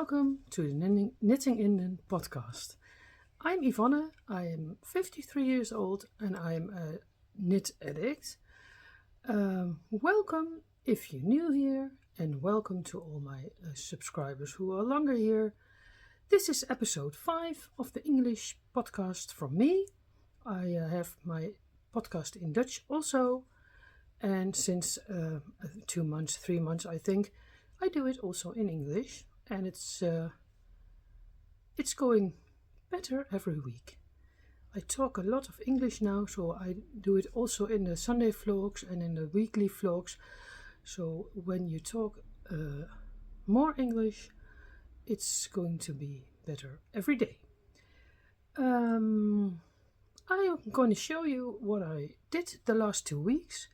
welcome to the knittinginden podcast. I'm Ivonne, I am 53 years old and I'm a knit addict. Welcome if you're new here and welcome to all my subscribers who are longer here. This is episode 5 of the English podcast from me. I have my podcast in Dutch also, and since 3 months I think, I do it also in English, and it's going better every week. I talk a lot of English now, so I do it also in the Sunday vlogs and in the weekly vlogs. So when you talk more English, it's going to be better every day. I am going to show you what I did the last 2 weeks,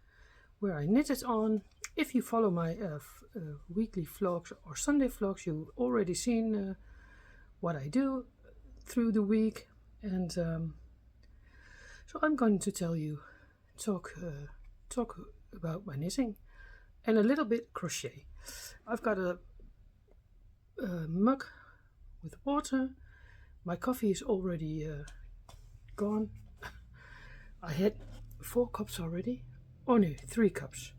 where I knitted on. If you follow my weekly vlogs or Sunday vlogs, you've already seen what I do through the week, and so I'm going to talk about my knitting and a little bit crochet. I've got a mug with water. My coffee is already gone. I had 4 cups already. Oh no, 3 cups.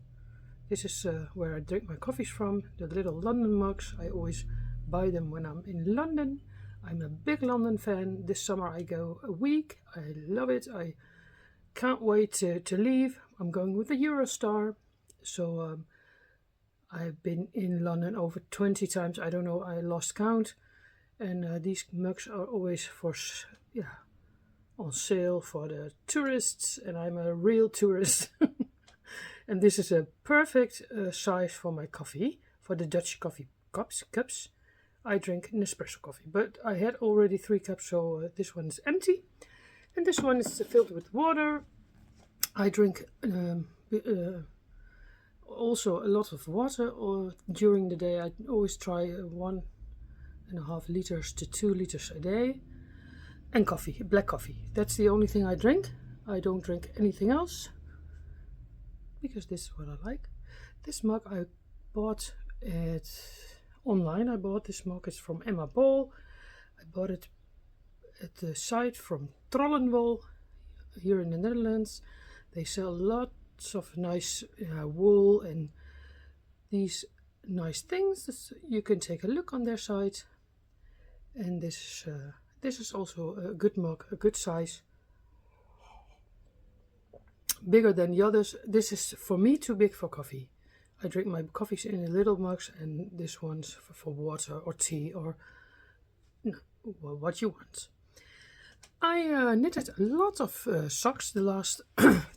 This is where I drink my coffees from, the little London mugs. I always buy them when I'm in London. I'm a big London fan. This summer I go a week. I love it. I can't wait to leave. I'm going with the Eurostar. So I've been in London over 20 times. I don't know, I lost count. And these mugs are always on sale for the tourists. And I'm a real tourist. And this is a perfect size for my coffee, for the Dutch coffee cups. I drink Nespresso coffee, but I had already 3 cups, so this one is empty. And this one is filled with water. I drink also a lot of water during the day. I always try 1.5 liters to 2 liters a day. And coffee, black coffee. That's the only thing I drink. I don't drink anything else, because this is what I like. This mug I bought online. I bought this mug. It's from Emma Bol. I bought it at the site from Trollenwol here in the Netherlands. They sell lots of nice wool and these nice things. You can take a look on their site. And this is also a good mug, a good size. Bigger than the others. This is for me too big for coffee. I drink my coffees in the little mugs, and this one's for water or tea or what you want. I knitted a lot of socks the last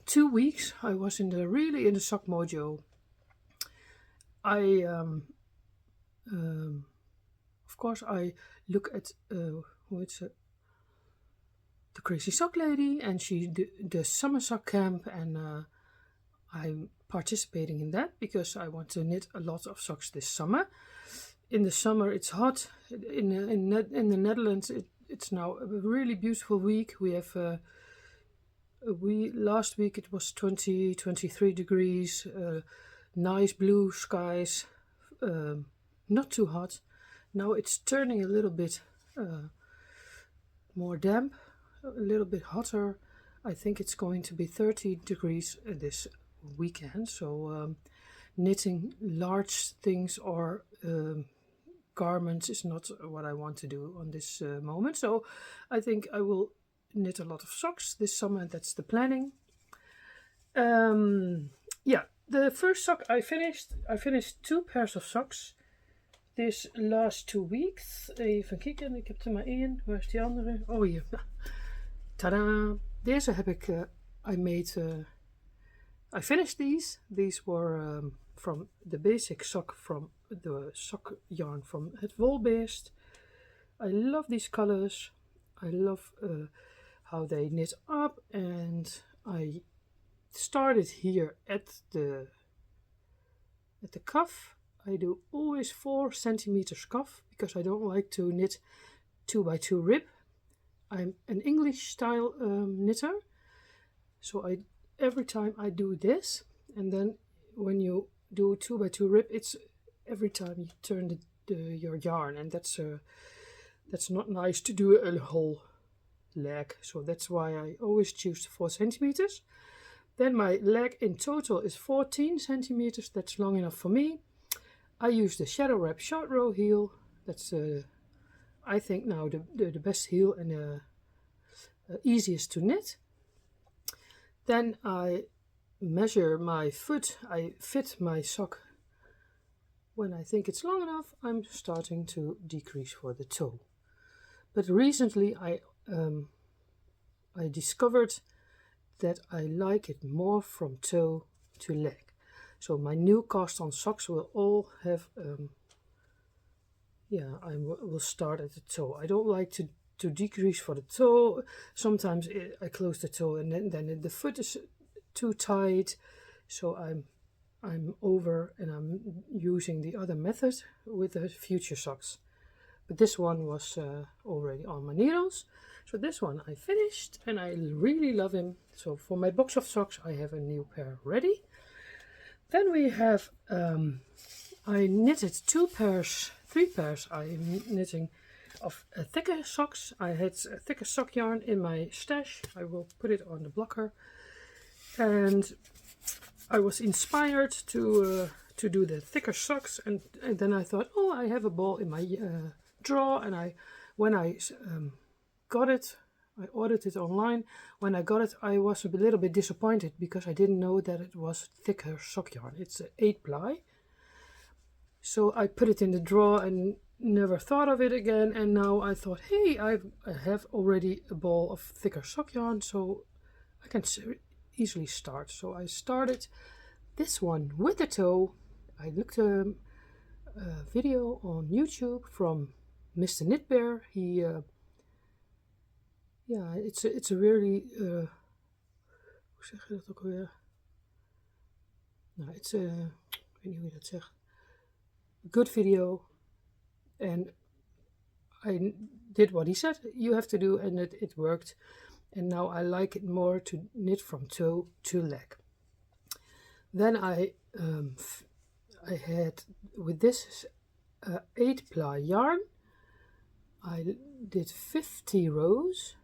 2 weeks. I was really in the sock mojo. Of course I look at the Crazy Sock Lady, and she the summer sock camp, and I'm participating in that because I want to knit a lot of socks this summer. In the summer it's hot. In the Netherlands it's now a really beautiful week. We have last week it was 23 degrees, nice blue skies, not too hot. Now it's turning a little bit more damp, a little bit hotter. I think it's going to be 30 degrees this weekend. So knitting large things or garments is not what I want to do on this moment. So I think I will knit a lot of socks this summer. That's the planning. The first sock I finished 2 pairs of socks this last 2 weeks. Even kijken, ik heb er maar 1. Waar is die andere? Oh, hier. Tada! Deze heb ik, I finished these. These were from the basic sock from the sock yarn from het Wolbeest. I love these colors. I love how they knit up, and I started here at the cuff. I do always 4 centimeters cuff because I don't like to knit 2x2 rib. I'm an English style knitter, so every time I do this, and then when you do 2x2 rib, it's every time you turn your yarn, and that's not nice to do a whole leg. So that's why I always choose 4 centimeters. Then my leg in total is 14 centimeters. That's long enough for me. I use the shadow wrap short row heel. That's I think now the best heel and easiest to knit. Then I measure my foot. I fit my sock. When I think it's long enough, I'm starting to decrease for the toe. But recently I discovered that I like it more from toe to leg. So my new cast on socks will all have I will start at the toe. I don't like to decrease for the toe. Sometimes I close the toe and then the foot is too tight, so I'm over and I'm using the other method with the future socks. But this one was already on my needles. So this one I finished and I really love him. So for my box of socks I have a new pair ready. Then we have, I knitted 3 pairs I'm knitting of thicker socks. I had a thicker sock yarn in my stash. I will put it on the blocker. And I was inspired to do the thicker socks, and then I thought, oh, I have a ball in my drawer, and when I got it, I ordered it online. When I got it, I was a little bit disappointed because I didn't know that it was thicker sock yarn. It's 8 ply. So I put it in the drawer and never thought of it again, and now I thought, hey, I have already a ball of thicker sock yarn, so I can easily start. So I started this one with the toe. I looked a video on YouTube from Mr. Knit Bear. He it's a really hoe zeg je dat ook weer? Nou, it's a, ik weet niet hoe je dat zegt. Good video, and I did what he said you have to do, and it worked. And now I like it more to knit from toe to leg. Then I had, with this 8 ply yarn, I did 50 rows,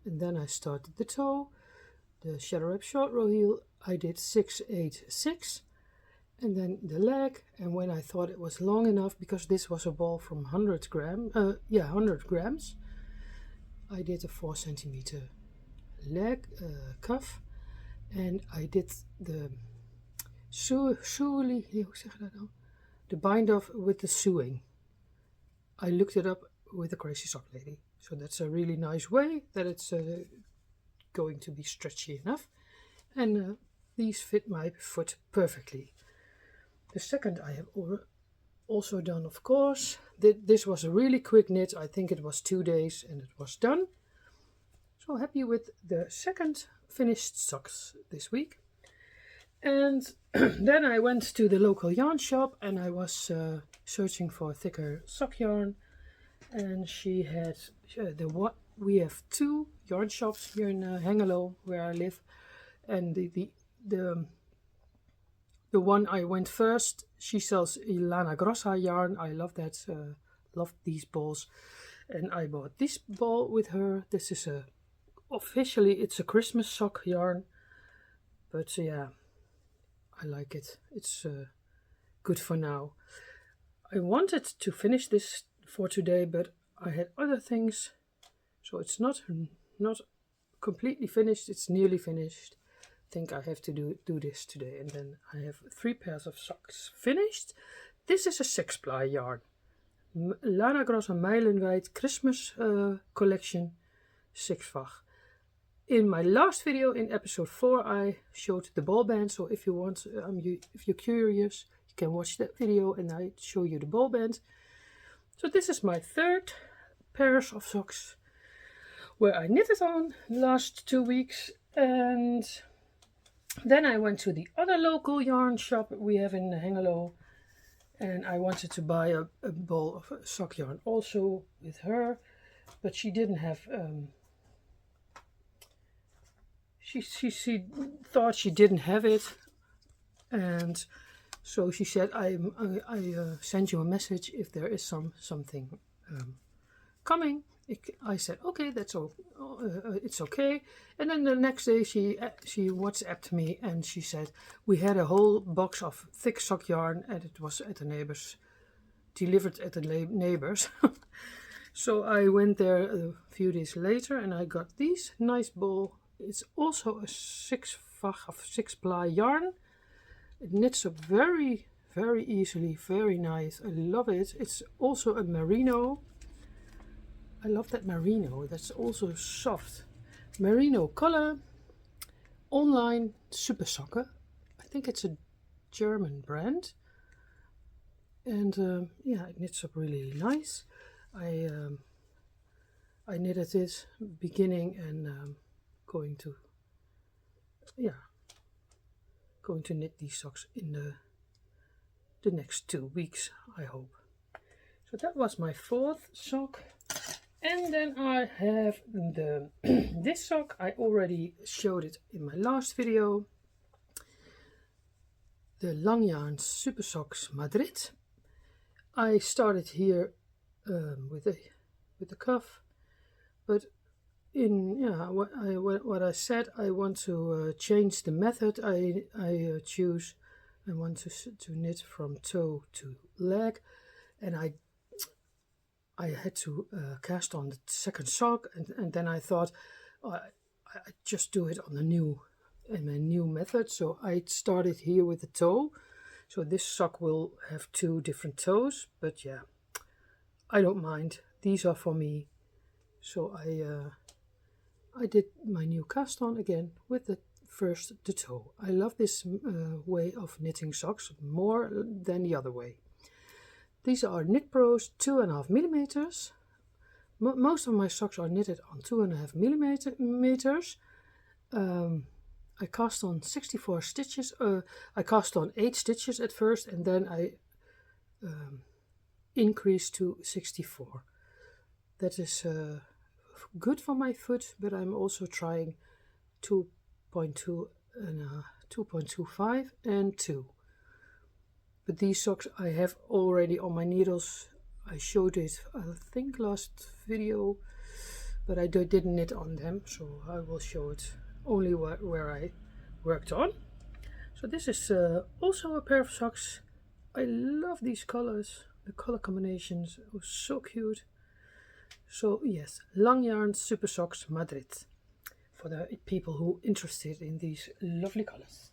and then I started the toe, the shadow wrap short row heel. I did 6, 8, 6, and then the leg. And when I thought it was long enough, because this was a ball from 100 grams, I did a 4 centimeter leg cuff, and I did the hoe zeg je dat nou? The bind off with the sewing. I looked it up with the Crazy Sock Lady. So that's a really nice way that it's going to be stretchy enough, and these fit my foot perfectly. The second I have also done, of course. This was a really quick knit. I think it was 2 days and it was done. So happy with the second finished socks this week. And then I went to the local yarn shop and I was searching for thicker sock yarn. And she had we have 2 yarn shops here in Hengelo, where I live. And the one I went first, she sells Lana Grossa yarn. I love that, love these balls. And I bought this ball with her. This is officially it's a Christmas sock yarn. But yeah, I like it. It's good for now. I wanted to finish this for today, but I had other things. So it's not completely finished. It's nearly finished. I think I have to do this today, and then I have 3 pairs of socks finished. This is a 6 ply yarn, Lana Grossa Meilenwijd Christmas collection 6-vach. In my last video, in episode 4, I showed the ball band. So if you want, if you're curious, you can watch that video and I show you the ball band. So this is my 3rd pairs of socks where I knitted on the last 2 weeks. And then I went to the other local yarn shop we have in Hengelo, and I wanted to buy a ball of sock yarn also with her, but she didn't have, she thought she didn't have it, and So she said, I send you a message if there is something coming. I said, okay, that's all. It's okay. And then the next day she WhatsApped me and she said we had a whole box of thick sock yarn and it was at the neighbors, delivered at the neighbors. So I went there a few days later and I got these nice ball. It's also a 6-ply yarn. It knits up very, very easily, very nice. I love it. It's also a merino. I love that merino. That's also soft. Merino color. Online super sokken. I think it's a German brand. And yeah, it knits up really nice. I knitted it beginning and going to knit these socks in the next 2 weeks, I hope. So that was my 4th sock. And then I have the this sock. I already showed it in my last video. The Lang Yarn Super Socks Madrid. I started here with the cuff, but what I said, I want to change the method I choose. I want to knit from toe to leg, and I had to cast on the second sock, and then I thought I just do it on a new method. So I started here with the toe. So this sock will have 2 different toes, but yeah, I don't mind. These are for me. So I did my new cast on again with the toe. I love this way of knitting socks more than the other way. These are Knit Pro's 2.5 millimeters. Most of my socks are knitted on 2.5 millimeters. I cast on 64 stitches. I cast on 8 stitches at first, and then I increased to 64. That is good for my foot, but I'm also trying 2.2 and 2.25 and 2. But these socks I have already on my needles. I showed it, I think, last video, but I didn't knit on them, so I will show it only where I worked on. So this is also a pair of socks. I love these colors, the color combinations are so cute. So yes, Lang Yarn Super Socks Madrid, for the people who are interested in these lovely colors.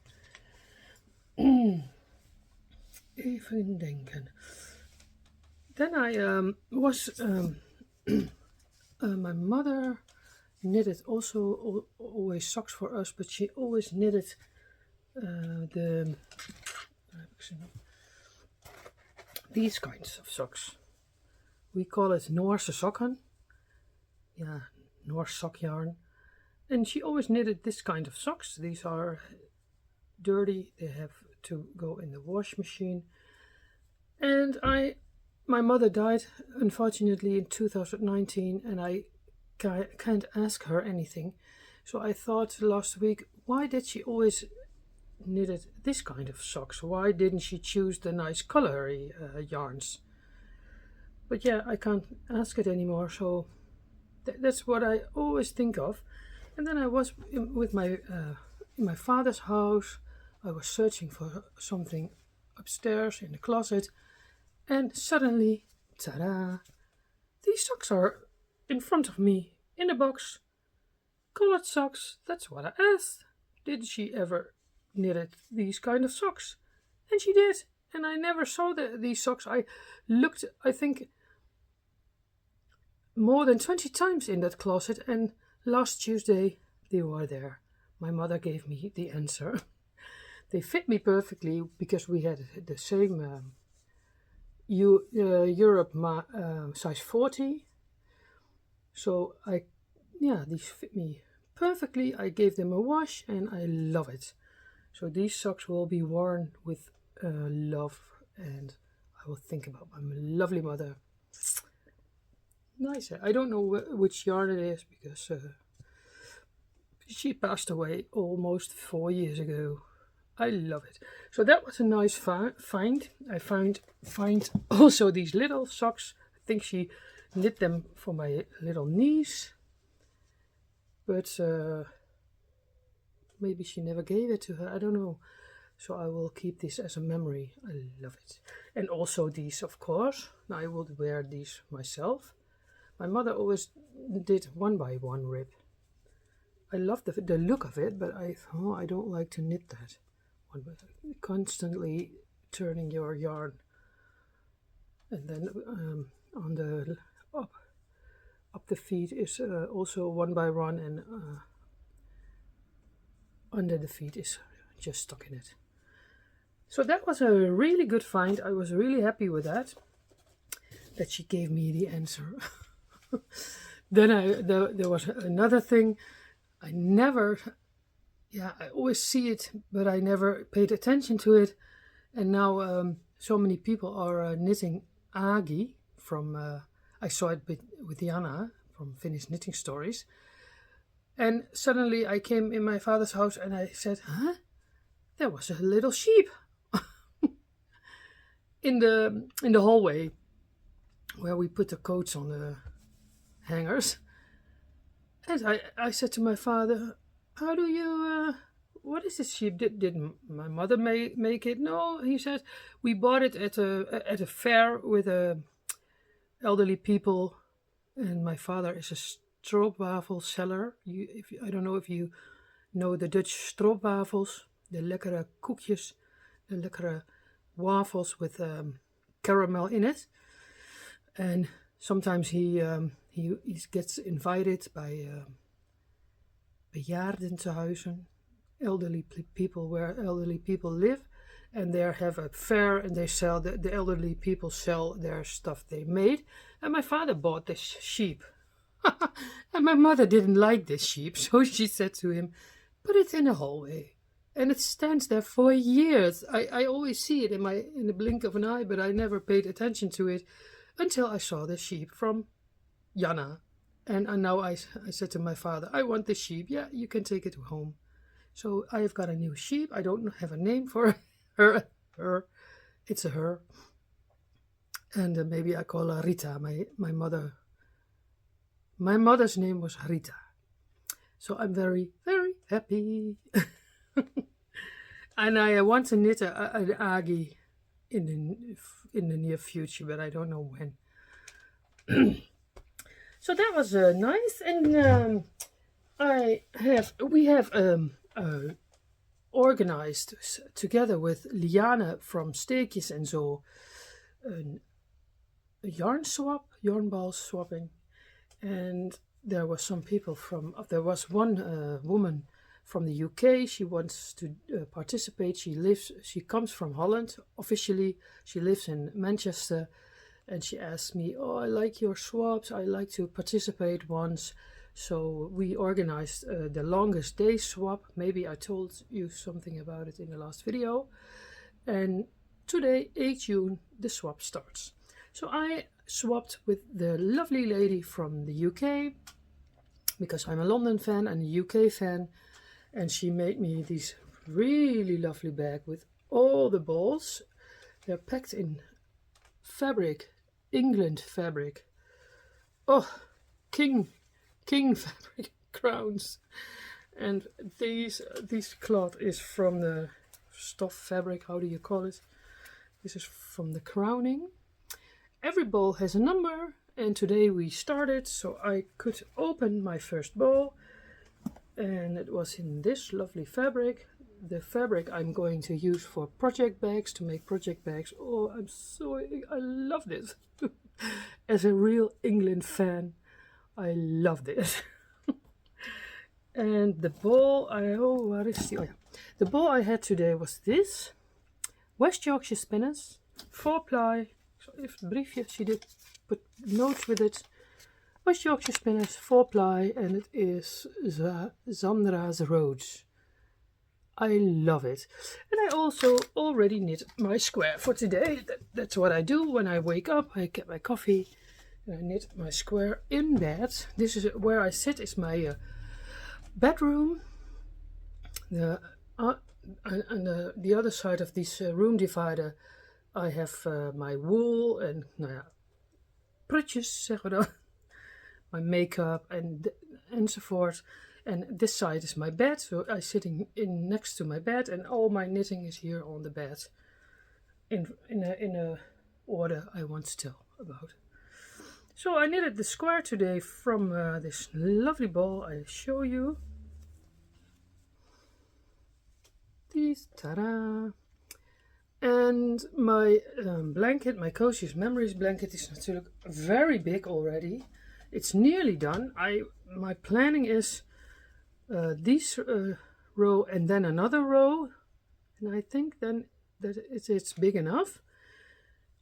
Even denken. Then I my mother knitted also always socks for us, but she always knitted these kinds of socks. We call it Noorse sokken. Yeah, Norse sock yarn. And she always knitted this kind of socks. These are dirty. They have to go in the wash machine. And my mother died, unfortunately, in 2019, and I can't ask her anything. So I thought last week, why did she always knitted this kind of socks? Why didn't she choose the nice colory yarns? But yeah, I can't ask it anymore, so that's what I always think of. And then I was with in my father's house. I was searching for something upstairs in the closet, and suddenly, ta-da! These socks are in front of me in the box. Colored socks. That's what I asked. Did she ever knitted these kind of socks? And she did. And I never saw these socks. I looked, I think, more than 20 times in that closet, and last Tuesday they were there. My mother gave me the answer. They fit me perfectly because we had the same Europe size 40. So these fit me perfectly. I gave them a wash and I love it. So these socks will be worn with love, and I will think about my lovely mother. Nice. I don't know which yarn it is because she passed away almost 4 years ago. I love it. So that was a nice find. I find also these little socks. I think she knit them for my little niece, but maybe she never gave it to her. I don't know. So I will keep this as a memory. I love it. And also these, of course. I would wear these myself. My mother always did 1 by 1 rib. I love the look of it, but I don't like to knit that. Constantly turning your yarn, and then on the up the feet is also 1 by 1, and under the feet is just stuck in it. So that was a really good find. I was really happy with that she gave me the answer. Then there was another thing. I always see it, but I never paid attention to it. And now so many people are knitting agi from, I saw it with Jana from Finnish Knitting Stories. And suddenly I came in my father's house and I said, huh? There was a little sheep in the hallway where we put the coats on the hangers. And I said to my father, how do you, what is this sheep? Didn't my mother make it? No, he said, we bought it at a fair with elderly people. And my father is a stroopwafel seller. I don't know if you know the Dutch stroopwafels, the lekkere koekjes, the lekkere wafels with caramel in it. And sometimes he gets invited by bejaardentehuizen, elderly people where elderly people live, and they have a fair and they sell, the elderly people sell their stuff they made. And my father bought this sheep. And my mother didn't like this sheep, so she said to him, put it in the hallway. And it stands there for years. I always see it in the blink of an eye, but I never paid attention to it until I saw the sheep from Jana. And now I said to my father, I want this sheep. Yeah, you can take it home. So I've got a new sheep. I don't have a name for her. It's a her. And maybe I call her Rita. My mother. My mother's name was Rita. So I'm very, very happy. And I want to knit an agi in the near future, but I don't know when. So that was nice, and we have organized together with Liane from Steekjes en Zo a yarn swap, yarn ball swapping, and there was some people there was one woman from the UK. She wants to participate. She comes from Holland officially. She lives in Manchester. And she asked me, oh, I like your swaps. I like to participate once. So we organized the longest day swap. Maybe I told you something about it in the last video. And today, 8 June, the swap starts. So I swapped with the lovely lady from the UK, because I'm a London fan and a UK fan. And she made me this really lovely bag with all the balls. They're packed in fabric. England fabric. Oh, king fabric crowns. And this cloth is from the stuff fabric. How do you call it? This is from the crowning. Every ball has a number, and today we started, so I could open my first ball, and it was in this lovely fabric. The fabric I'm going to use for project bags, to make project bags. Oh, I love this. As a real England fan, I love this. And the ball, where is the, oh yeah. The ball I had today was this. West Yorkshire Spinners, 4-ply. So if briefje, she did put notes with it. West Yorkshire Spinners, 4-ply, and it is Zandra's Rhodes. I love it. And I also already knit my square for today. That's what I do when I wake up. I get my coffee and I knit my square in bed. This is where I sit. It's my bedroom. And the other side of this room divider, I have my wool en nou ja, prutjes zeggen we dan. My makeup enzovoort. And this side is my bed, so I'm sitting in next to my bed, and all my knitting is here on the bed in a order I want to tell about. So I knitted the square today from this lovely ball I show you. These, ta-da! And my blanket, my Coziest Memories blanket, is natuurlijk very big already. It's nearly done. My planning is this row and then another row, and I think then that it's big enough.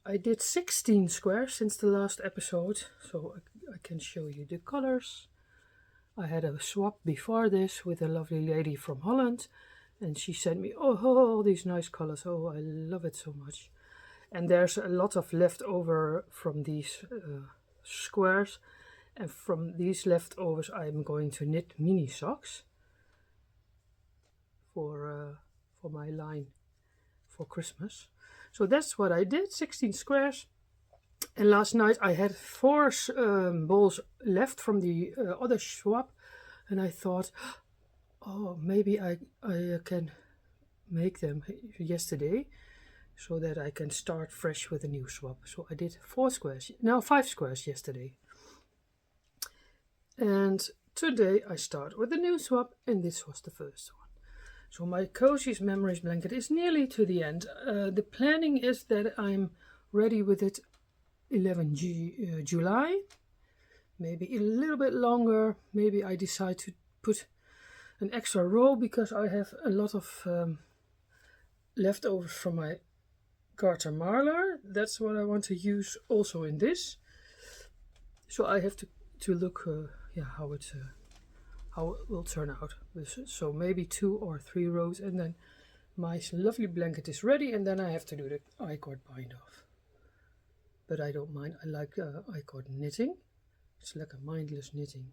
I did 16 squares since the last episode, so I can show you the colors. I had a swap before this with a lovely lady from Holland, and she sent me all these nice colors. Oh, I love it so much. And there's a lot of leftover from these squares, and from these leftovers I'm going to knit mini socks for my line for Christmas. So that's what I did, 16 squares. And last night I had 4 balls left from the other swap, and I thought, oh, maybe I can make them yesterday so that I can start fresh with a new swap. So I did 5 squares yesterday. And today I start with a new swap, and this was the first one. So my Coziest Memories blanket is nearly to the end. The planning is that I'm ready with it 11 July, maybe a little bit longer. Maybe I decide to put an extra row because I have a lot of leftovers from my garter marler. That's what I want to use also in this. So I have to look how it will turn out. So maybe 2 or 3 rows, and then my lovely blanket is ready, and then I have to do the I-cord bind off. But I don't mind. I like I-cord knitting. It's like a mindless knitting.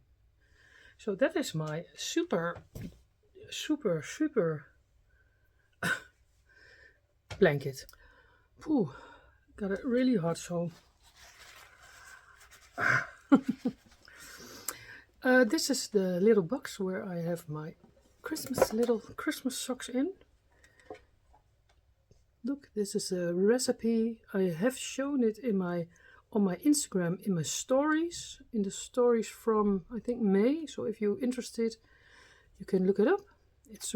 So that is my super blanket. Pooh, got it really hot, so this is the little box where I have my little Christmas socks in. Look, this is a recipe. I have shown it on my Instagram in my stories, in the stories from I think May. So if you're interested, you can look it up. It's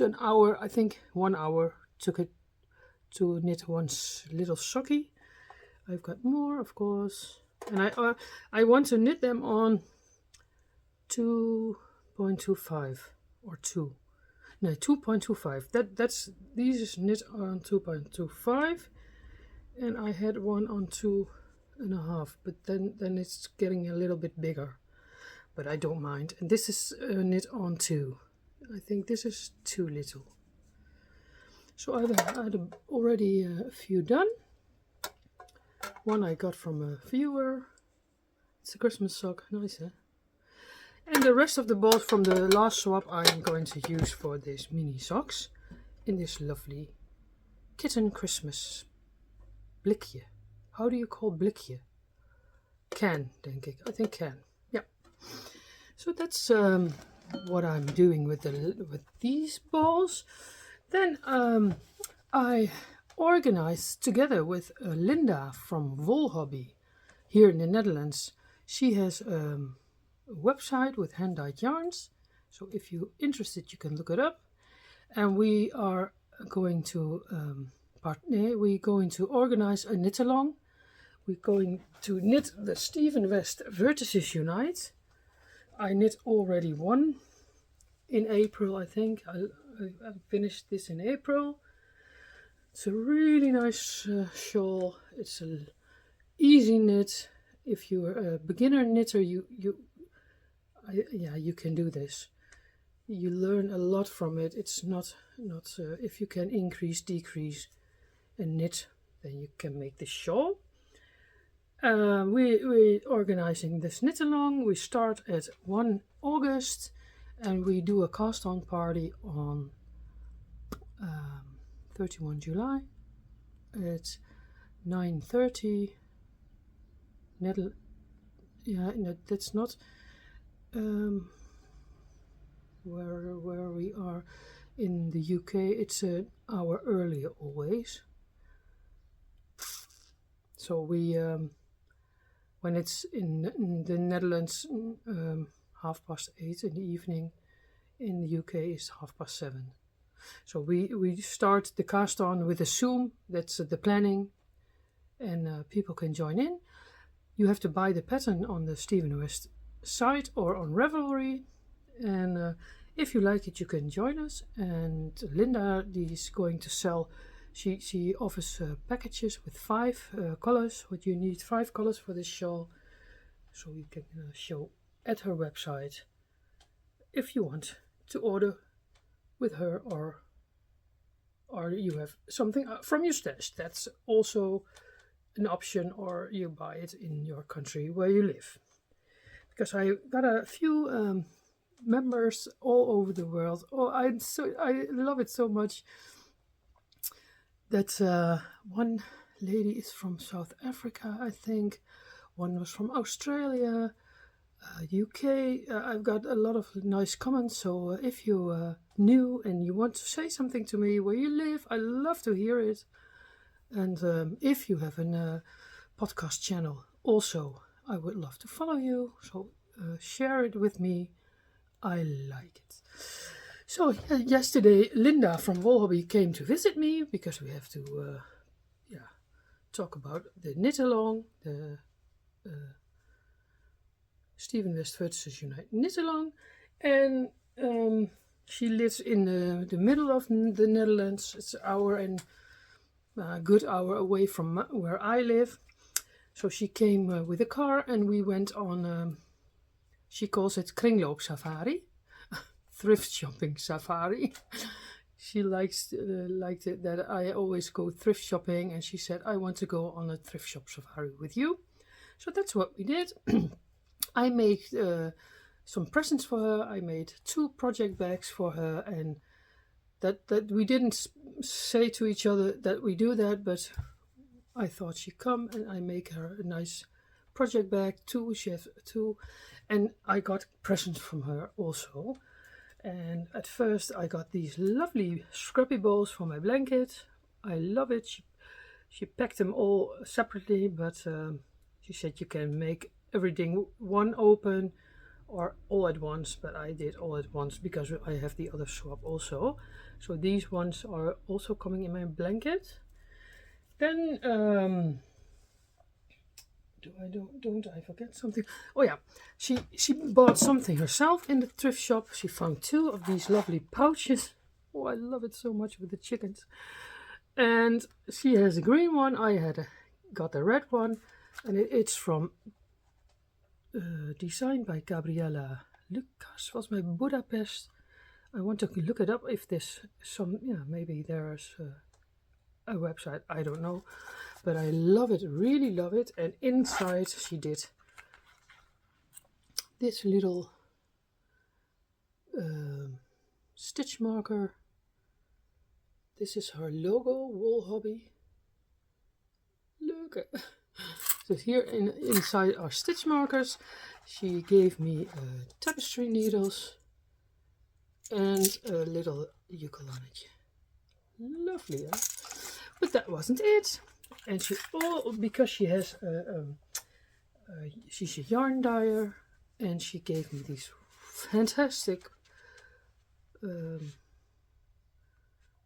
an hour. I think 1 hour took it to knit one little sockie. I've got more, of course, and I want to knit them on 2.25 or 2. No, 2.25. These is knit on 2.25, and I had one on 2.5, but then it's getting a little bit bigger, but I don't mind. And this is knit on 2. I think this is too little. So I had already a few done. One I got from a viewer. It's a Christmas sock, nice, eh? And the rest of the balls from the last swap I'm going to use for these mini socks in this lovely kitten Christmas blikje. How do you call blikje? Can, denk ik. I think can. Yeah. So that's what I'm doing with these balls. Then I organized together with Linda from Wool Hobby here in the Netherlands. She has a website with hand-dyed yarns, so if you're interested you can look it up. And we are going to organize a knit along. We're going to knit the Stephen West Vertices Unite. I knit already one in April, I think. I finished this in April. It's a really nice shawl. It's an easy knit. If you're a beginner knitter, you can do this. You learn a lot from it. It's not if you can increase, decrease, and knit, then you can make this shawl. We're organizing this knit along. We start at 1 August, and we do a cast on party on 31 July. It's 9:30. Yeah, no, that's not where we are in the UK. It's an hour earlier always. So we when it's in the Netherlands 8:30 in the evening. In the UK is 7:30. So we start the cast on with a Zoom. That's the planning, and people can join in. You have to buy the pattern on the Stephen West site or on Ravelry, and if you like it, you can join us. And Linda, is going to sell. She offers packages with 5 colors. What you need 5 colors for this shawl, so you can show at her website if you want to order with her, or you have something from your stash. That's also an option, or you buy it in your country where you live. Because I got a few members all over the world. Oh, I love it so much that one lady is from South Africa, I think. One was from Australia, UK. I've got a lot of nice comments. So if you new and you want to say something to me where you live, I love to hear it. And if you have a podcast channel, also, I would love to follow you. So share it with me. I like it. So yesterday, Linda from Wool Hobby came to visit me because we have to talk about the knit along, the Stephen West versus Unite knit along, and she lives in the middle of the Netherlands. It's an hour and a good hour away from where I live. So she came with a car, and we went on. She calls it kringloop safari, thrift shopping safari. She liked it that I always go thrift shopping, and she said, I want to go on a thrift shop safari with you. So that's what we did. I made some presents for her. I made 2 project bags for her, and that we didn't say to each other that we do that, but I thought she'd come and I make her a nice project bag, 2. She has 2, and I got presents from her also. And at first I got these lovely scrappy balls for my blanket. I love it. She packed them all separately, but she said you can make everything one open or all at once, but I did all at once because I have the other swap also. So these ones are also coming in my blanket. Then don't I forget something? Oh yeah, she bought something herself in the thrift shop. She found 2 of these lovely pouches. Oh, I love it so much with the chickens. And she has a green one. I got a red one, and it's from designed by Gabriella Lucas. Was my Budapest. I want to look it up if there's some. Yeah, maybe there's a website. I don't know. But I love it, really love it. And inside she did this little stitch marker. This is her logo, Wool Hobby. Look. So here inside are stitch markers. She gave me tapestry needles and a little ukulele. Lovely, huh? But that wasn't it. And because she has she's a yarn dyer, and she gave me these fantastic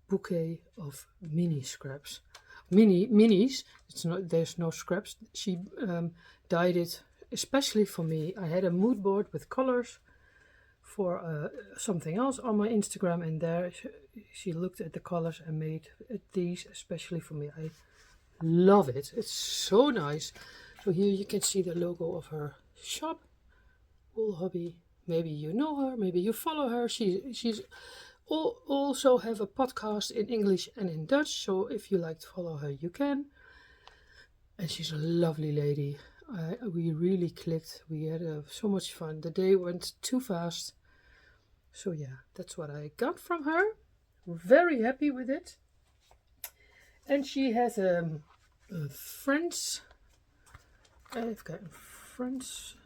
bouquet of mini scraps, minis. There's no scraps. She dyed it especially for me. I had a mood board with colors for something else on my Instagram, and there she looked at the colors and made these especially for me. I love it. It's so nice. So here you can see the logo of her shop, Wool Hobby. Maybe you know her, maybe you follow her. She's also have a podcast in English and in Dutch, so if you like to follow her, you can. And she's a lovely lady. We really clicked. We had so much fun. The day went too fast. So yeah, that's what I got from her. very happy with it. And she has a French, even kijken, French,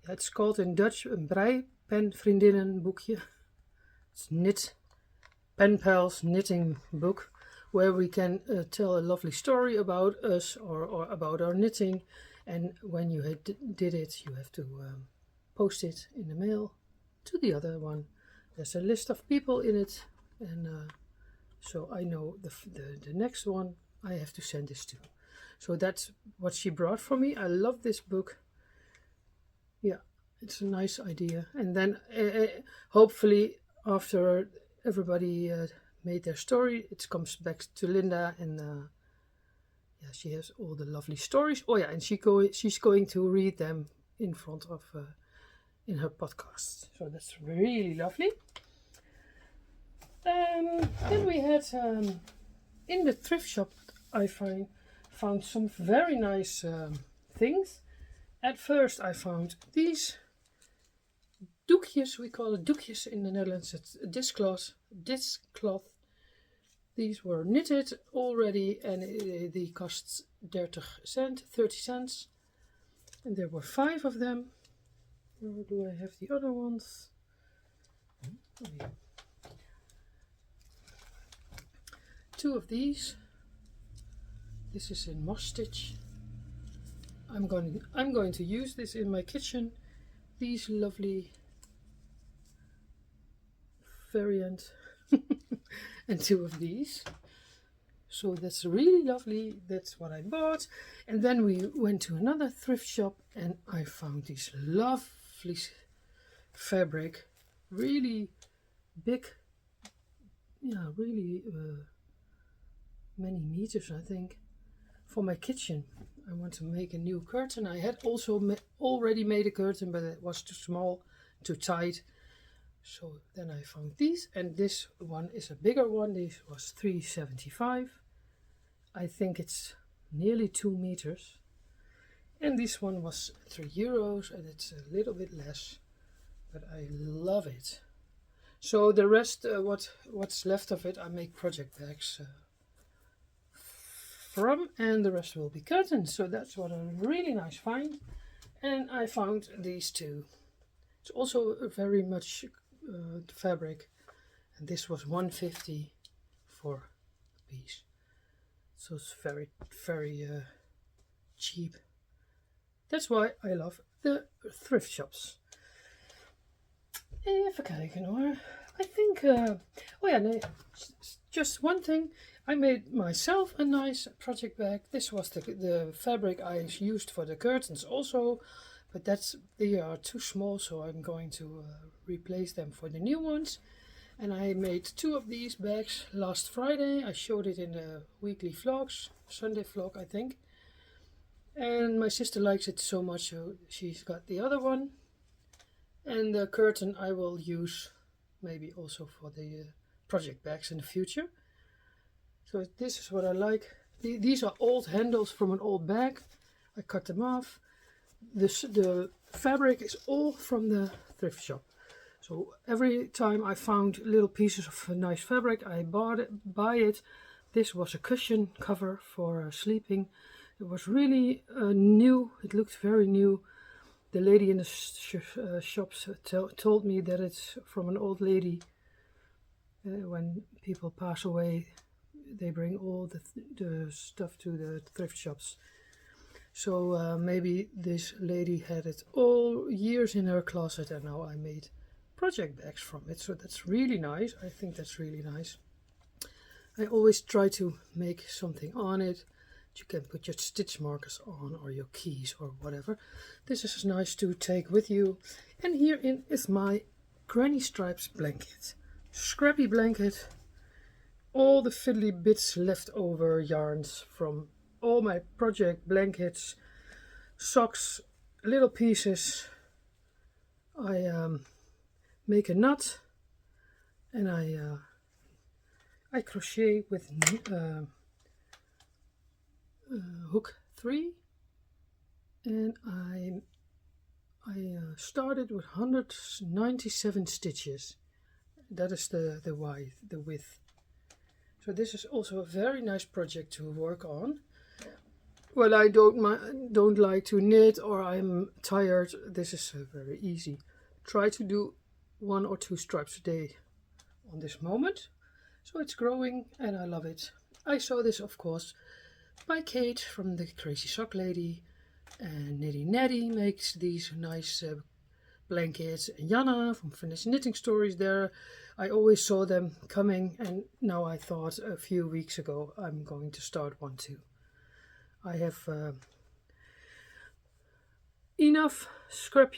ja, it's called in Dutch een breipenvriendinnen boekje. It's knit, pen pals knitting book, where we can tell a lovely story about us or about our knitting. And when you did it, you have to post it in the mail to the other one. There's a list of people in it, and so I know the next one I have to send this to. So that's what she brought for me. I love this book. Yeah, it's a nice idea. And then hopefully after everybody made their story, it comes back to Linda, and yeah, she has all the lovely stories. Oh yeah, and she's going to read them in front of in her podcast. So that's really lovely. Then we had in the thrift shop, I found some very nice things. At first I found these doekjes, we call it doekjes in the Netherlands. It's disc cloth. These were knitted already, and they cost 30 cents. And there were 5 of them. Where do I have the other ones? Oh, yeah. 2 of these. This is in moss stitch. I'm going to use this in my kitchen. These lovely variant and 2 of these. So that's really lovely. That's what I bought. And then we went to another thrift shop, and I found this lovely fabric, really big, yeah, really many meters, I think, for my kitchen. I want to make a new curtain. I had also already made a curtain, but it was too small, too tight. So then I found these, and this one is a bigger one. This was $3.75. I think it's nearly 2 meters. And this one was €3, and it's a little bit less, but I love it. So the rest, what's left of it, I make project bags from, and the rest will be curtains. So that's what a really nice find. And I found these 2. It's also very much fabric, and this was $1.50 for a piece. So it's very, very cheap. That's why I love the thrift shops. Even kijken hoor. I think, oh yeah, no, just one thing. I made myself a nice project bag. This was the fabric I used for the curtains also, but they are too small, so I'm going to replace them for the new ones. And I made 2 of these bags last Friday. I showed it in the weekly vlogs, Sunday vlog I think. And my sister likes it so much, so she's got the other one. And the curtain I will use maybe also for the project bags in the future. So this is what I like. These are old handles from an old bag. I cut them off. The fabric is all from the thrift shop. So every time I found little pieces of nice fabric, I buy it. This was a cushion cover for sleeping. It was really new. It looked very new. The lady in the shops told me that it's from an old lady. When people pass away, they bring all the stuff to the thrift shops. So maybe this lady had it all years in her closet, and now I made project bags from it. So that's really nice. I think that's really nice. I always try to make something on it. You can put your stitch markers on, or your keys, or whatever. This is nice to take with you. And herein is my Granny Stripes blanket. Scrappy blanket. All the fiddly bits left over yarns from all my project blankets, socks, little pieces. I make a knot, and I crochet with hook 3, and I started with 197 stitches, That is the width. So this is also a very nice project to work on. When I don't like to knit or I'm tired, this is very easy. Try to do 1 or 2 stripes a day on this moment. So it's growing and I love it. I saw this, of course, by Kate from the Crazy Sock Lady. And Nettie makes these nice blankets. And Jana from Finnish Knitting Stories there. I always saw them coming, and now I thought a few weeks ago I'm going to start one too. I have enough scrap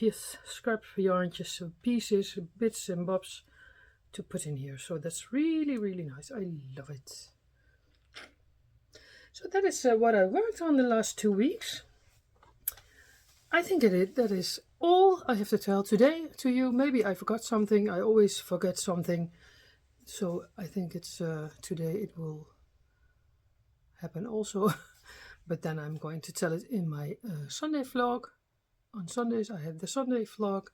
yarns, pieces, bits and bobs to put in here. So that's really, really nice. I love it. So that is what I worked on the last 2 weeks. I think that is all I have to tell today to you. Maybe I forgot something. I always forget something. So I think it's today it will happen also. But then I'm going to tell it in my Sunday vlog. On Sundays I have the Sunday vlog.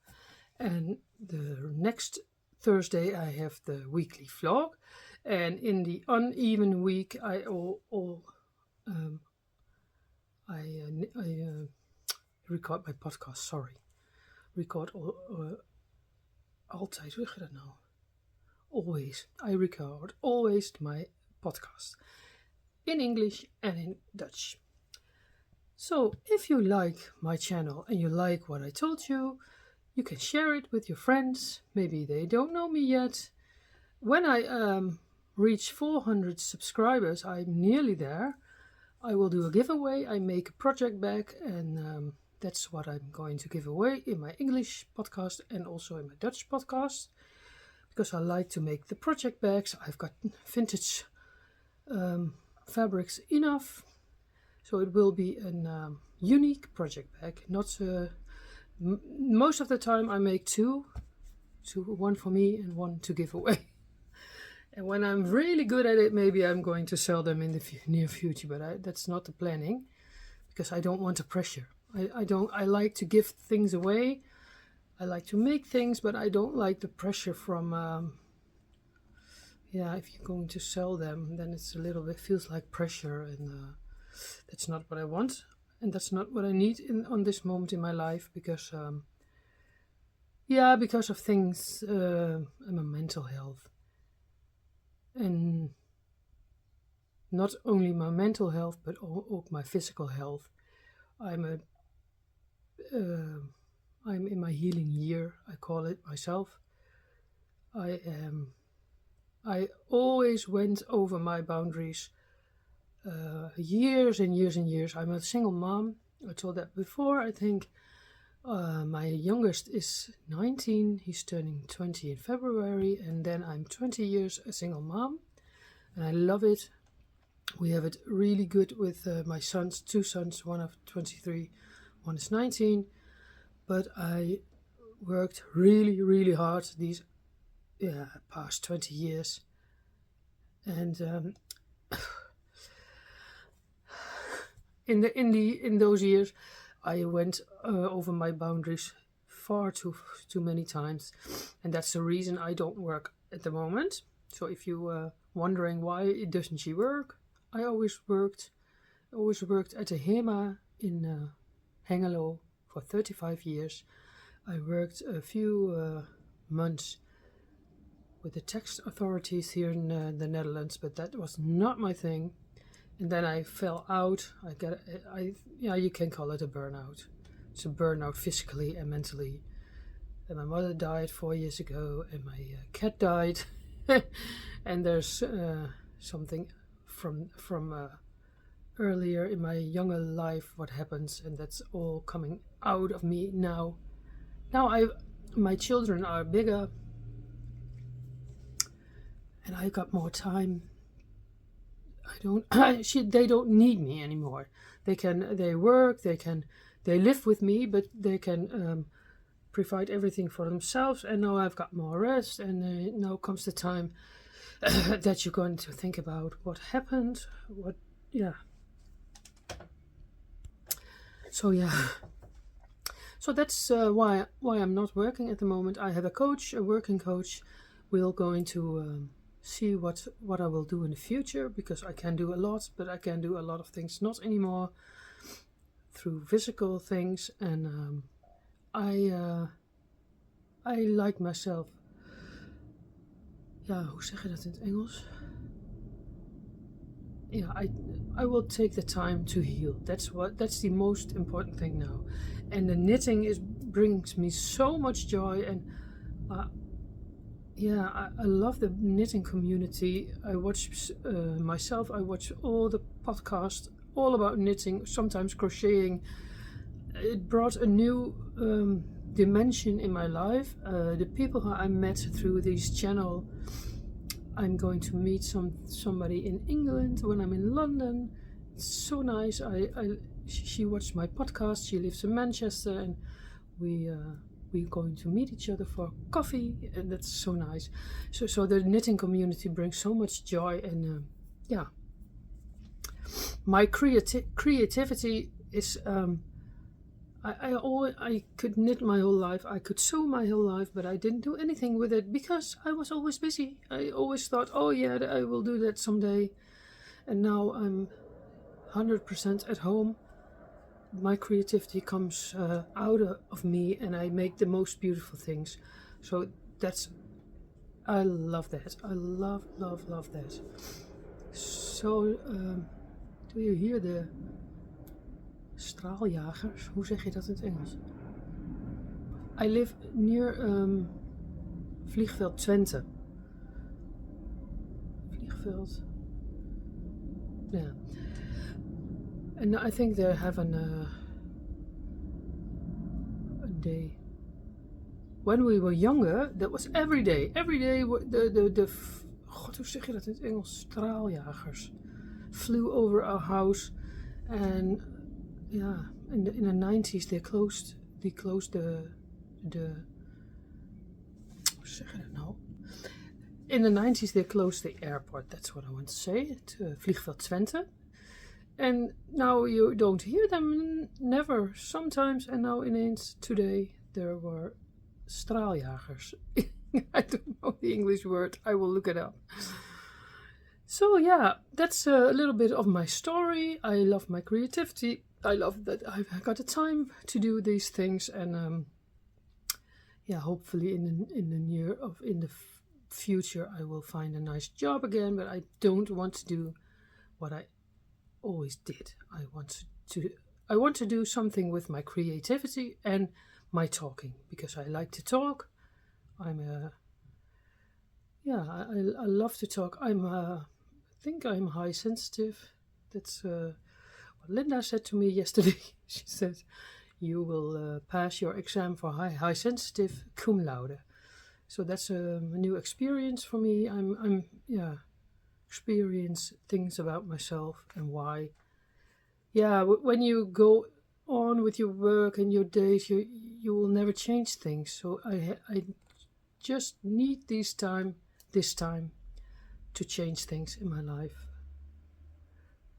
And the next Thursday I have the weekly vlog. And in the uneven week I record my podcast, sorry. Record altijd, hoe zeg je dat nou? Always. I record always my podcast. In English and in Dutch. So, if you like my channel and you like what I told you, you can share it with your friends. Maybe they don't know me yet. When I reach 400 subscribers, I'm nearly there. I will do a giveaway. I make a project bag and that's what I'm going to give away in my English podcast and also in my Dutch podcast. Because I like to make the project bags. I've got vintage fabrics enough. So it will be a unique project bag. Not most of the time I make two, one for me and one to give away. And when I'm really good at it, maybe I'm going to sell them in the near future. But that's not the planning, because I don't want the pressure. I like to give things away. I like to make things, but I don't like the pressure from. If you're going to sell them, then it's a little bit feels like pressure, and that's not what I want, and that's not what I need on this moment in my life, because because of things, my mental health, and not only my mental health, but also my physical health. I'm in my healing year, I call it myself. I always went over my boundaries years and years and years. I'm a single mom. I told that before, I think. My youngest is 19. He's turning 20 in February. And then I'm 20 years a single mom. And I love it. We have it really good with my sons, 2 sons, one of 23, one is 19. But I worked really, really hard these past 20 years. And in those years, I went over my boundaries far too many times, and that's the reason I don't work at the moment. So if you wondering why doesn't she work, I always worked at a HEMA in Hengelo for 35 years. I worked a few months with the tax authorities here in the Netherlands, but that was not my thing. And then I fell out. You can call it a burnout. It's a burnout physically and mentally. And my mother died 4 years ago, and my cat died. And there's something from earlier in my younger life what happens, and that's all coming out of me now. Now my children are bigger, and I got more time. They don't need me anymore. They work, they live with me, but they can provide everything for themselves. And now I've got more rest, and now comes the time that you're going to think about what happened, So that's why I'm not working at the moment. I have a working coach, we're going to see what I will do in the future, because I can do a lot, but I can do a lot of things not anymore through physical things. And I like myself. Ja, hoe zeg je dat in het Engels? Yeah, I will take the time to heal. That's the most important thing now. And the knitting brings me so much joy, and I love the knitting community. I watch myself. I watch all the podcasts all about knitting, sometimes crocheting. It brought a new dimension in my life. The people who I met through this channel. I'm going to meet somebody in England when I'm in London. It's so nice. She watched my podcast. She lives in Manchester, and we're going to meet each other for coffee, and that's so nice. So the knitting community brings so much joy, and my creativity is. I could knit my whole life. I could sew my whole life, but I didn't do anything with it because I was always busy. I always thought, oh yeah, I will do that someday. And now I'm 100% at home. My creativity comes out of me, and I make the most beautiful things. So I love that. I love that. So, do you hear the straaljagers? Hoe zeg je dat in het Engels? I live near vliegveld Twente. Vliegveld. Yeah. And I think they have a day. When we were younger, that was every day. Every day, God, hoe zeg je dat in het Engels? Straaljagers flew over our house, and in the 90s they closed the hoe zeg je dat nou? In the 90s they closed the airport. That's what I want to say. Vliegveld Twente. And now you don't hear them, never, sometimes, and now ineens today there were straaljagers. I don't know the English word, I will look it up. So yeah, that's a little bit of my story. I love my creativity. I love that I've got the time to do these things, and hopefully in the future I will find a nice job again, but I don't want to do what I always did. I want to do something with my creativity and my talking, because I like to talk. I love to talk. I think I'm high sensitive. That's what Linda said to me yesterday. She said, you will pass your exam for high sensitive cum laude. So that's a new experience for me. I'm experience things about myself and why. Yeah, when you go on with your work and your days, you will never change things. So I just need this time to change things in my life.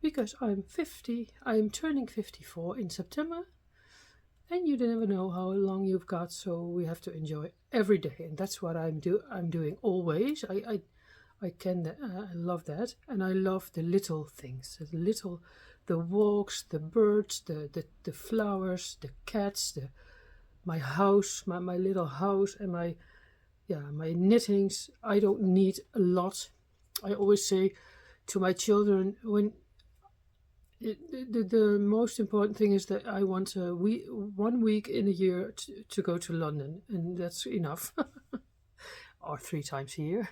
Because I'm 50, I'm turning 54 in September, and you never know how long you've got, so we have to enjoy every day, and that's what I'm doing always. I love that, and I love the little things, the walks, the birds, the flowers, the cats, my house, my little house, and my knittings. I don't need a lot. I always say to my children, when the most important thing is that I want 1 week in a year to go to London, and that's enough. Or 3 times a year.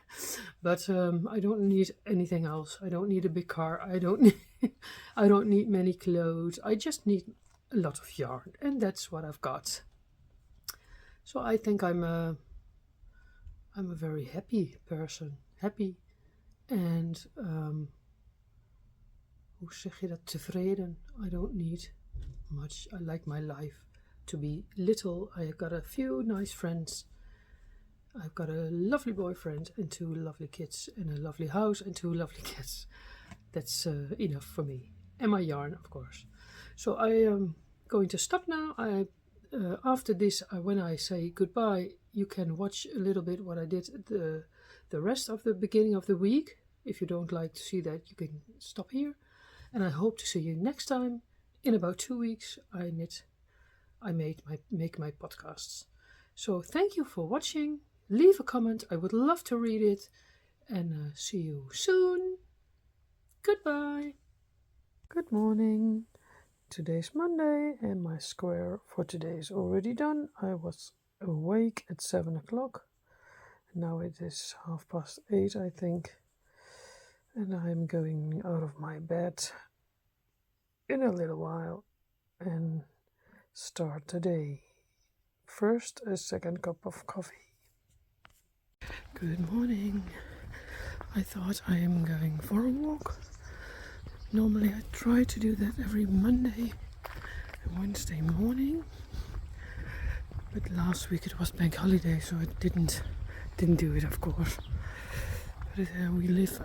But I don't need anything else. I don't need a big car. I don't need many clothes. I just need a lot of yarn, and that's what I've got. So I think I'm a very happy person. Happy and hoe zeg je dat? Tevreden. I don't need much. I like my life to be little. I got a few nice friends. I've got a lovely boyfriend and 2 lovely kids and a lovely house and 2 lovely cats. That's enough for me. And my yarn, of course. So I am going to stop now. after this, when I say goodbye, you can watch a little bit what I did the rest of the beginning of the week. If you don't like to see that, you can stop here. And I hope to see you next time. In about 2 weeks, I make my podcasts. So thank you for watching. Leave a comment. I would love to read it. And see you soon. Goodbye. Good morning. Today's Monday and my square for today is already done. I was awake at 7 o'clock. Now it is 8:30, I think. And I'm going out of my bed in a little while and start the day. First, a second cup of coffee. Good morning. I thought I am going for a walk. Normally I try to do that every Monday and Wednesday morning. But last week it was bank holiday, so I didn't do it, of course. But we live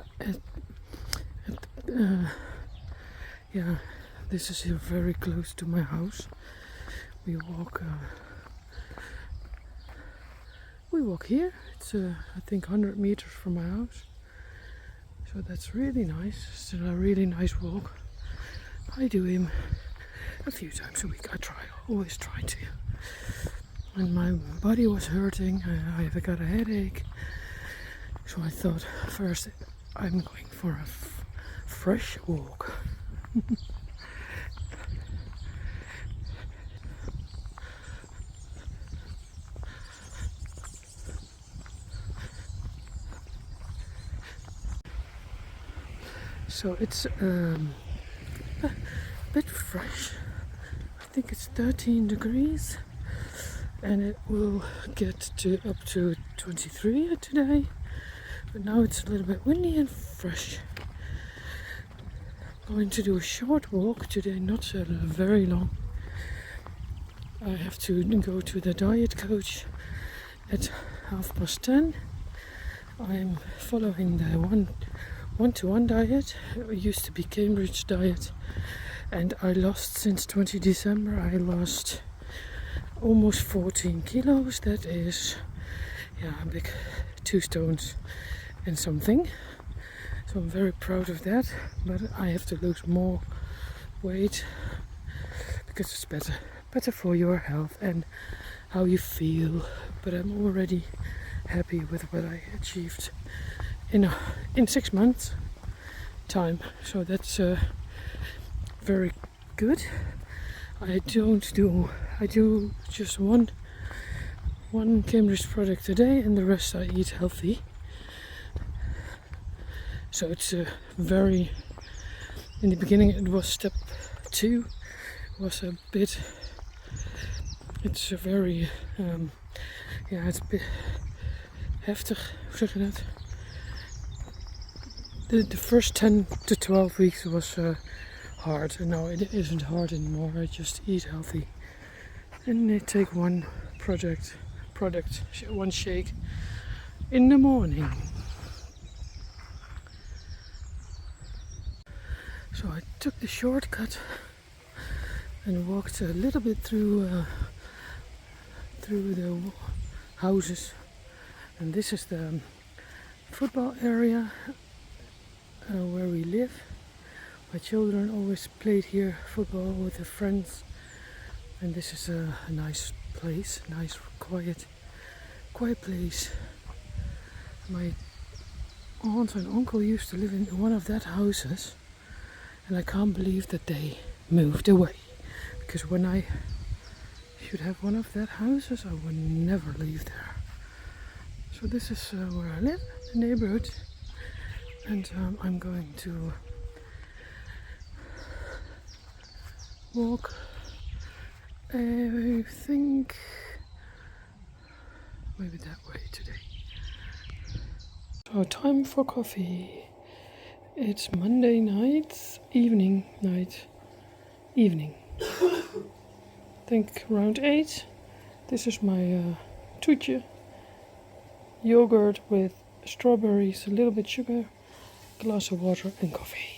this is here very close to my house. We walk here. It's I think 100 meters from my house. So that's really nice. It's a really nice walk. I do him a few times a week. Always try to. And my body was hurting. I got a headache. So I thought first I'm going for a fresh walk. So it's a bit fresh. I think it's 13 degrees and it will get up to 23 today. But now it's a little bit windy and fresh. I'm going to do a short walk today, not very long. I have to go to the diet coach at 10:30. I'm following the one-to-one diet. It used to be Cambridge diet, and I lost since 20 December. I lost almost 14 kilos. That is, a big 2 stones and something. So I'm very proud of that. But I have to lose more weight because it's better for your health and how you feel. But I'm already happy with what I achieved in 6 months time, so that's very good. I do just one Cambridge product a day, and the rest I eat healthy. So it's in the beginning it was step 2, was a bit, it's a very it's a bit heftig, hoe zeg je dat? The first 10 to 12 weeks was hard, and now it isn't hard anymore. I just eat healthy, and I take one one shake in the morning. So I took the shortcut and walked a little bit through the houses, and this is the football area where we live. My children always played here football with their friends, and this is a nice place, nice quiet place. My aunt and uncle used to live in one of that houses, and I can't believe that they moved away, because when I should have one of that houses I would never leave there. So this is where I live, the neighborhood. And I'm going to walk, I think, maybe that way today. So time for coffee. It's Monday night, evening. I think around 8. This is my toetje. Yogurt with strawberries, a little bit sugar, glass of water and coffee.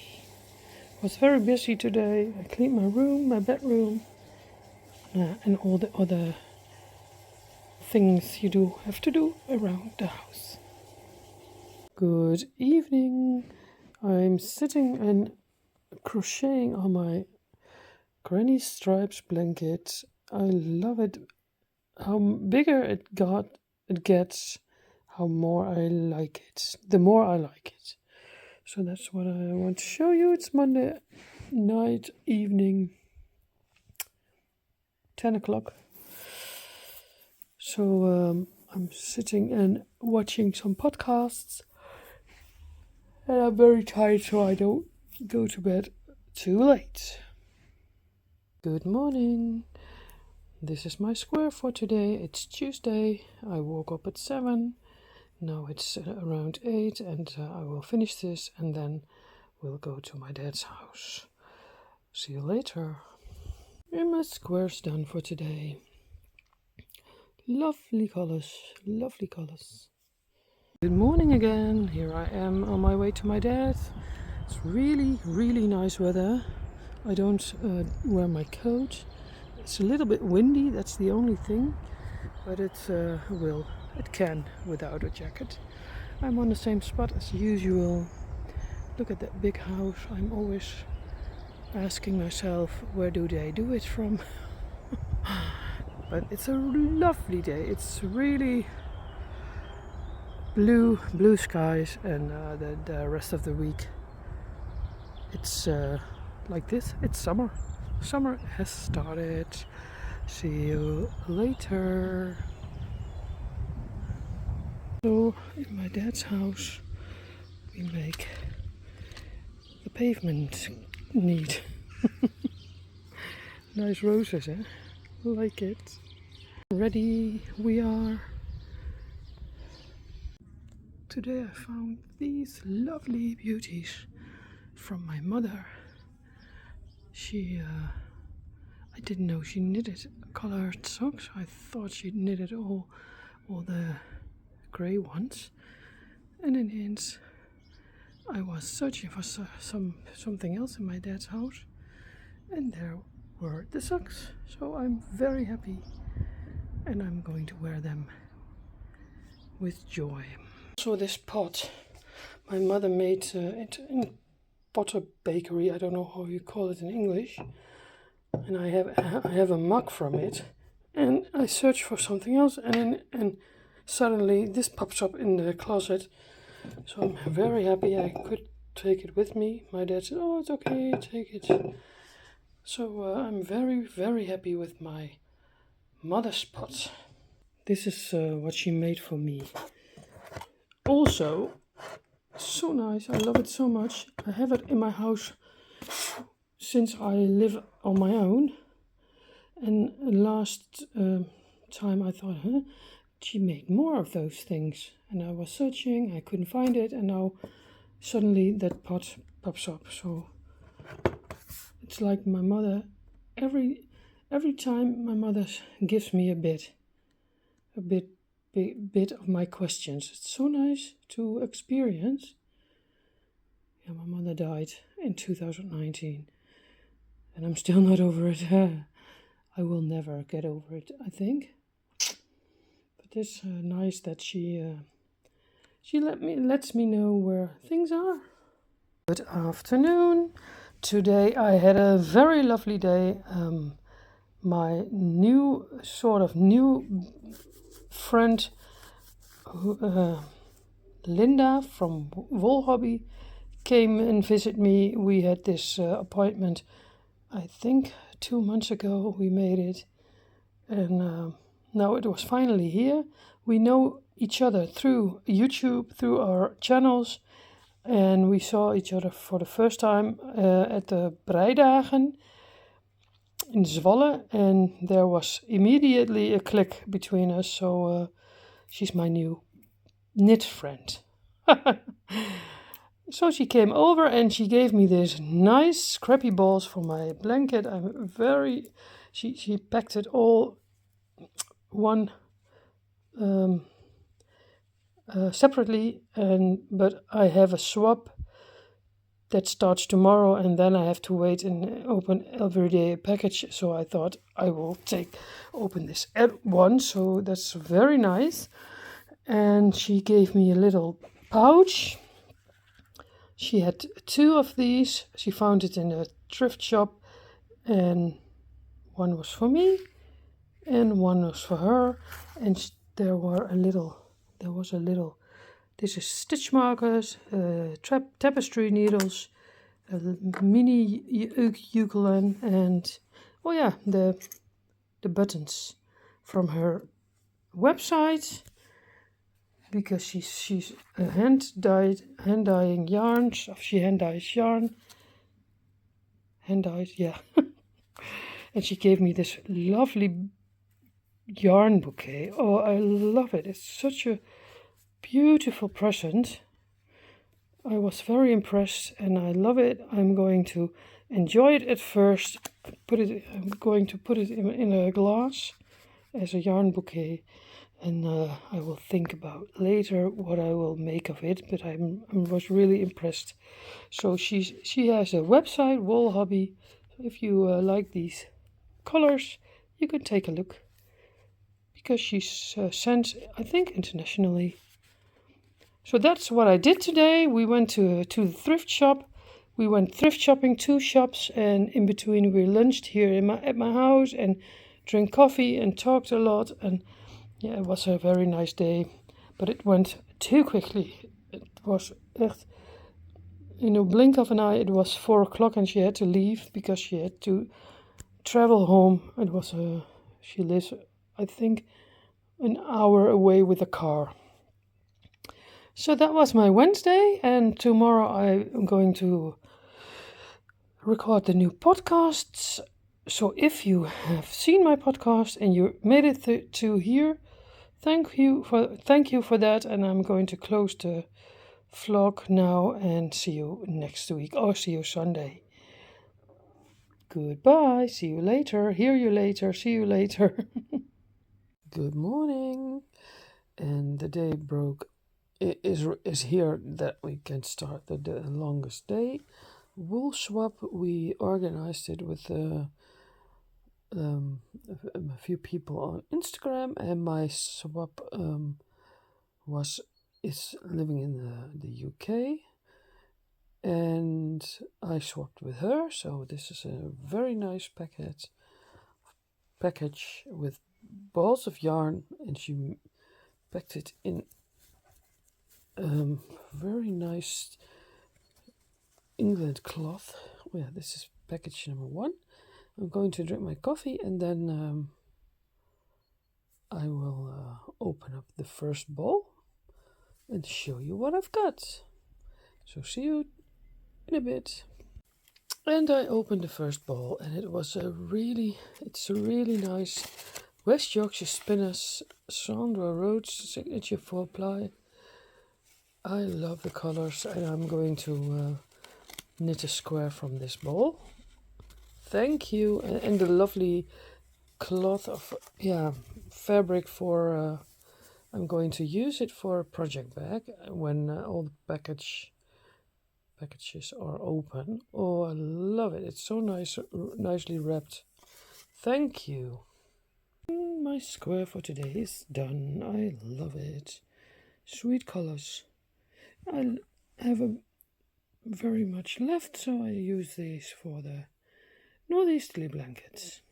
Was very busy today. I cleaned my room, my bedroom. and all the other things you have to do around the house. Good evening. I'm sitting and crocheting on my Granny Stripes blanket. I love it. How bigger it gets, how more I like it. The more I like it. So that's what I want to show you. It's Monday night, evening, 10 o'clock. So I'm sitting and watching some podcasts. And I'm very tired, so I don't go to bed too late. Good morning. This is my square for today. It's Tuesday. I woke up at 7. Now it's around 8 and I will finish this and then we'll go to my dad's house. See you later. And my square's done for today. Lovely colors, lovely colors. Good morning again. Here I am on my way to my dad. It's really, really nice weather. I don't wear my coat. It's a little bit windy, that's the only thing. But it can without a jacket. I'm on the same spot as usual. Look at that big house. I'm always asking myself, where do they do it from? But it's a lovely day. It's really blue skies, and the rest of the week it's like this. It's summer. Summer has started. See you later. So in my dad's house we make the pavement neat. Nice roses, eh? Like it. Ready we are. Today I found these lovely beauties from my mother. I didn't know she knitted colored socks. I thought she knitted all the grey ones. And in the end, I was searching for something else in my dad's house, and there were the socks. So I'm very happy, and I'm going to wear them with joy. So this pot, my mother made it in Potter Bakery. I don't know how you call it in English. And I have a mug from it, and I search for something else, and suddenly this pops up in the closet. So I'm very happy I could take it with me. My dad said, "Oh, it's okay, take it." So I'm very, very happy with my mother's pot. This is what she made for me. Also, so nice. I love it so much. I have it in my house since I live on my own. And last time I thought, she made more of those things. And I was searching, I couldn't find it, and now suddenly that pot pops up. So it's like my mother, every time my mother gives me a bit of my questions. It's so nice to experience. Yeah, my mother died in 2019, and I'm still not over it. I will never get over it, I think. But it's nice that she lets me know where things are. Good afternoon. Today I had a very lovely day. My new friend, Linda from Wool Hobby, came and visited me. We had this appointment, I think 2 months ago we made it, and now it was finally here. We know each other through YouTube, through our channels, and we saw each other for the first time at the Breidagen in Zwolle, and there was immediately a click between us. So she's my new knit friend. So she came over and she gave me these nice scrappy balls for my blanket. She packed it all one separately, but I have a swap that starts tomorrow, and then I have to wait and open every day a package. So I thought I will open this at once. So that's very nice. And she gave me a little pouch. She had 2 of these. She found it in a thrift shop, and one was for me and one was for her. And there was a little, this is stitch markers, tapestry needles, a mini ukulele, and oh yeah, the buttons from her website, because she's a hand dyeing yarn. She hand dyes yarn, yeah. And she gave me this lovely yarn bouquet. Oh, I love it. It's such a beautiful present. I was very impressed and I love it. I'm going to enjoy it at first. I'm going to put it in a glass as a yarn bouquet, and I will think about later what I will make of it. But I was really impressed. So she has a website, Wool Hobby. If you like these colors, you can take a look, because she's sent, I think, internationally. So that's what I did today. We went to the thrift shop. We went thrift shopping 2 shops, and in between we lunched here at my house and drank coffee and talked a lot. And yeah, it was a very nice day, but it went too quickly. It was echt, in a blink of an eye, it was 4 o'clock and she had to leave because she had to travel home. It was she lives, I think, an hour away with a car. So that was my Wednesday, and tomorrow I'm going to record the new podcasts. So if you have seen my podcast and you made it to here, thank you for that. And I'm going to close the vlog now and see you next week, or see you Sunday. Goodbye. See you later. Hear you later. See you later. Good morning. And the day broke. It is here that we can start the longest day. Wool swap, we organized it with a few people on Instagram, and my swap is living in the UK, and I swapped with her. So this is a very nice package with balls of yarn, and she packed it in very nice England cloth. Oh yeah, this is package number 1. I'm going to drink my coffee, and then I will open up the first ball and show you what I've got. So see you in a bit. And I opened the first ball, and it's a really nice West Yorkshire Spinners Sandra Rhodes signature 4-ply. I love the colors, and I'm going to knit a square from this ball. Thank you. And the lovely cloth of fabric for I'm going to use it for a project bag when all the packages are open. Oh, I love it. It's so nicely wrapped. Thank you. My square for today is done. I love it. Sweet colors. I have very much left, so I use these for the northeasterly blankets.